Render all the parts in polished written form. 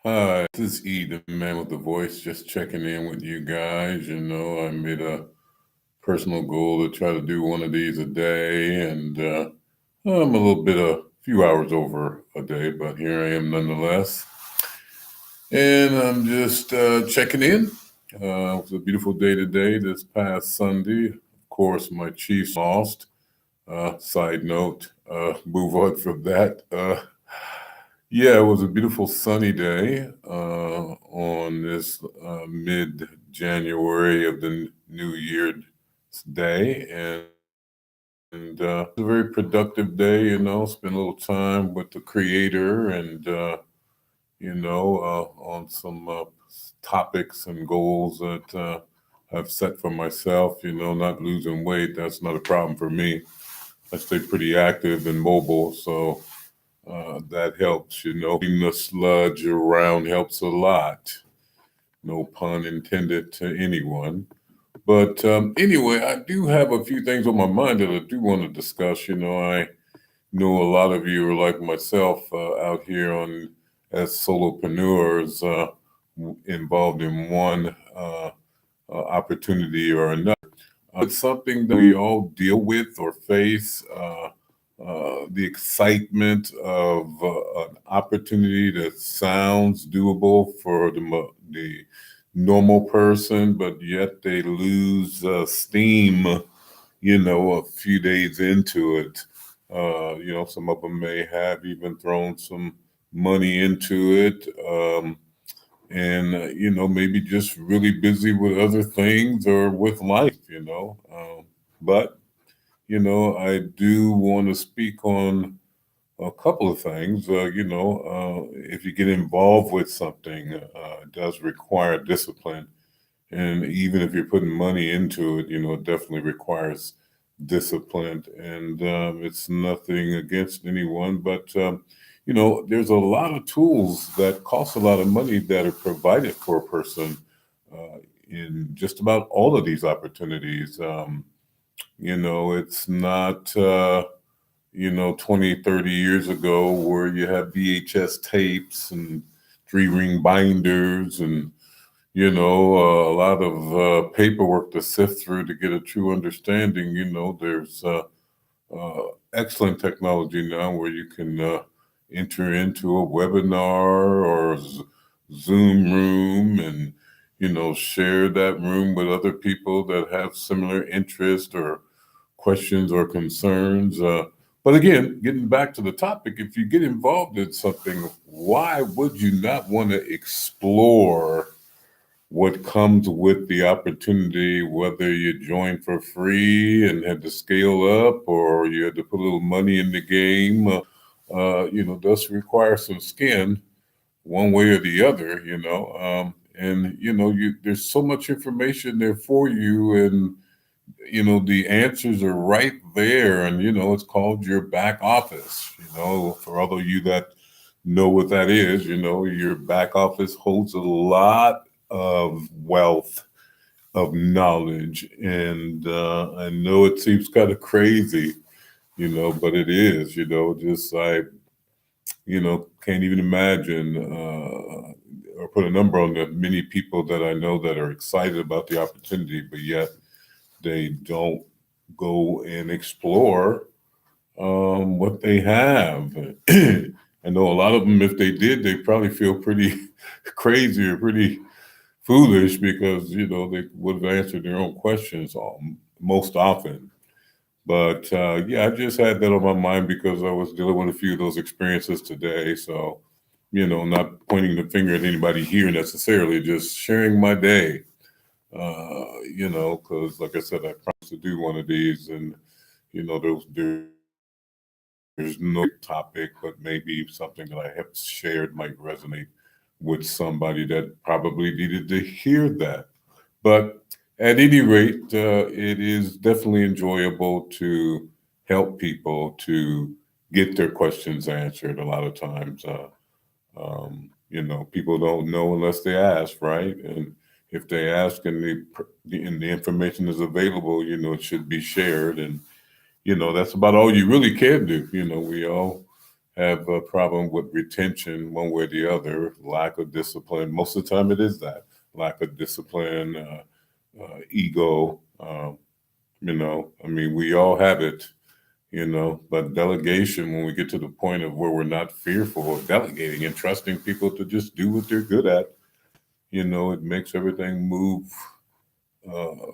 Hi, this is E, the man with the voice, just checking in with you guys. I made a personal goal to try to do one of these a day, and I'm a few hours over a day, but here I am nonetheless. And I'm just checking in. It was a beautiful day today, this past Sunday. Of course, my Chiefs lost. Side note, move on from that. Yeah, it was a beautiful sunny day on this mid January of the New Year's Day. And it was a very productive day, spent a little time with the Creator and, on some topics and goals that I've set for myself, not losing weight. That's not a problem for me. I stay pretty active and mobile, so that helps, keeping the sludge around helps a lot. No pun intended to anyone. But anyway, I do have a few things on my mind that I do want to discuss. I know a lot of you are like myself out here on as solopreneurs involved in one opportunity or another. It's something that we all deal with or face. The excitement of an opportunity that sounds doable for the normal person, but yet they lose steam, a few days into it. Some of them may have even thrown some money into it. And maybe just really busy with other things or with life, but I do want to speak on a couple of things. If you get involved with something, it does require discipline. And even if you're putting money into it, it definitely requires discipline. And it's nothing against anyone, but, there's a lot of tools that cost a lot of money that are provided for a person in just about all of these opportunities. It's not, 20, 30 years ago where you have VHS tapes and 3-ring binders and, a lot of paperwork to sift through to get a true understanding. There's excellent technology now where you can enter into a webinar or Zoom room and, share that room with other people that have similar interests or questions or concerns. But again, getting back to the topic, if you get involved in something, why would you not want to explore what comes with the opportunity, whether you join for free and had to scale up or you had to put a little money in the game? Does require some skin one way or the other, and there's so much information there for you, and the answers are right there, and it's called your back office. For all of you that know what that is, your back office holds a lot of wealth of knowledge, and I know it seems kind of crazy, but it is. Just I can't even imagine or put a number on the many people that I know that are excited about the opportunity, but yet they don't go and explore what they have. I know a lot of them, if they did, they probably feel pretty crazy or pretty foolish because, they would have answered their own questions most often. But yeah, I just had that on my mind because I was dealing with a few of those experiences today. So, not pointing the finger at anybody here necessarily, just sharing my day. Because like I said, I promised to do one of these, and there's no topic, but maybe something that I have shared might resonate with somebody that probably needed to hear that. But at any rate, it is definitely enjoyable to help people to get their questions answered. A lot of times, people don't know unless they ask, right? And if they ask and the information is available, it should be shared. And that's about all you really can do. We all have a problem with retention one way or the other, lack of discipline. Most of the time, it is that lack of discipline, ego. I mean, we all have it, but delegation, when we get to the point of where we're not fearful of delegating and trusting people to just do what they're good at, it makes everything move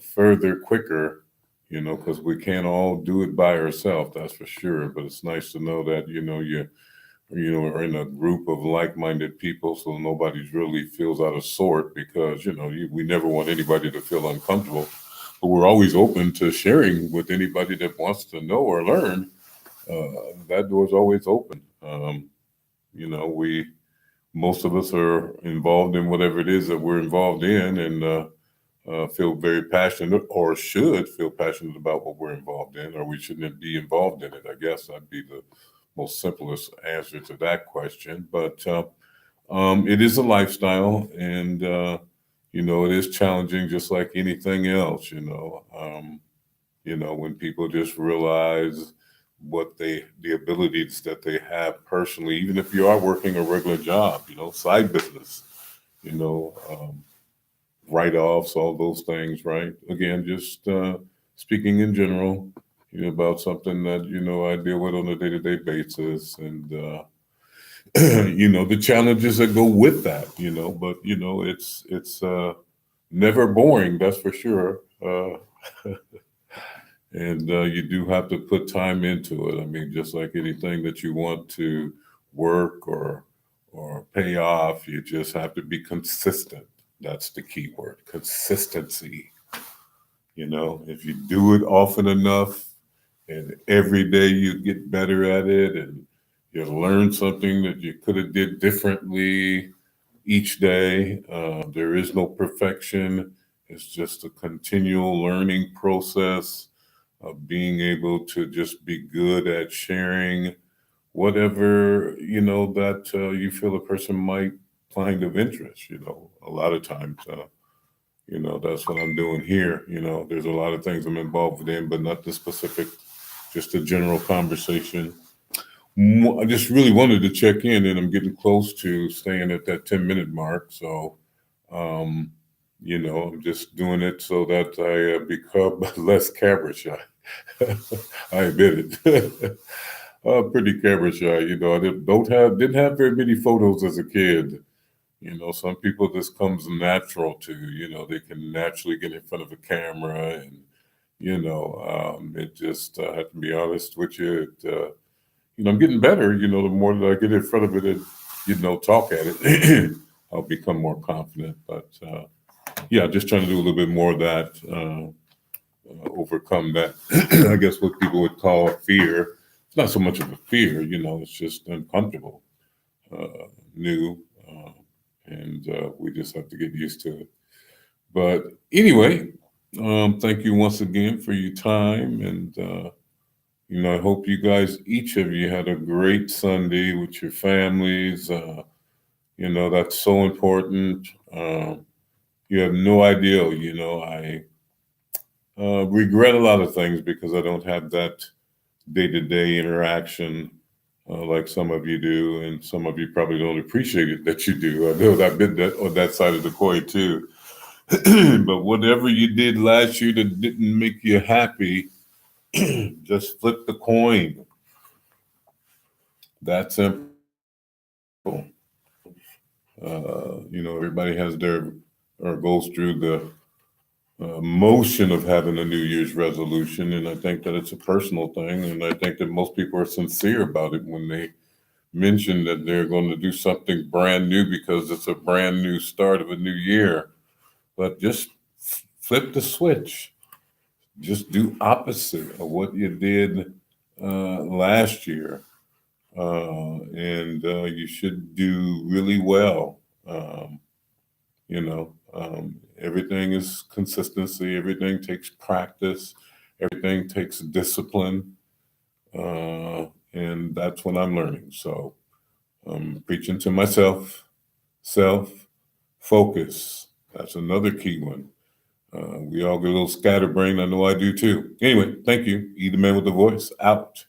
further quicker, because we can't all do it by ourselves, that's for sure. But it's nice to know that, are in a group of like-minded people, so nobody really feels out of sort, because, we never want anybody to feel uncomfortable. But we're always open to sharing with anybody that wants to know or learn. That door's always open. We most of us are involved in whatever it is that we're involved in, and feel very passionate, or should feel passionate about what we're involved in, or we shouldn't be involved in it. I guess that'd be the most simplest answer to that question. But it is a lifestyle, and it is challenging, just like anything else. When people just realize the abilities that they have personally, even if you are working a regular job, side business, you know, um, write-offs, all those things, right? Again, just speaking in general, about something that, I deal with on a day-to-day basis, and, the challenges that go with that, but, it's never boring, that's for sure. And you do have to put time into it. I mean, just like anything that you want to work or pay off, you just have to be consistent. That's the key word, consistency. If you do it often enough and every day you get better at it, and you learn something that you could have did differently each day. There is no perfection. It's just a continual learning process of being able to just be good at sharing whatever, that you feel a person might find of interest. A lot of times, that's what I'm doing here. There's a lot of things I'm involved in, but not the specific, just a general conversation. I just really wanted to check in, and I'm getting close to staying at that 10-minute mark. So, um, I'm just doing it so that I become less camera shy. I admit it. I'm pretty camera shy. I didn't have very many photos as a kid. Some people this comes natural to. They can naturally get in front of a camera, and it just I have to be honest with you. I'm getting better. The more that I get in front of it and talk at it, I'll become more confident. But yeah, just trying to do a little bit more of that, overcome that. I guess what people would call fear. It's not so much of a fear, it's just uncomfortable, new, and we just have to get used to it. But anyway, thank you once again for your time, and I hope you guys, each of you, had a great Sunday with your families. That's so important. You have no idea. I regret a lot of things because I don't have that day-to-day interaction like some of you do, and some of you probably don't appreciate it that you do. I know that I've been on that side of the coin too. But whatever you did last year that didn't make you happy, just flip the coin. That's simple. Everybody has their or goes through the motion of having a New Year's resolution, and I think that it's a personal thing, and I think that most people are sincere about it when they mention that they're going to do something brand new because it's a brand new start of a new year. But just flip the switch. Just do opposite of what you did last year, and you should do really well. Everything is consistency. Everything takes practice. Everything takes discipline, and that's what I'm learning. So I'm preaching to myself. Self focus. That's another key one. We all get a little scatterbrained. I know I do too. Anyway, thank you. E the Man with the Voice, out.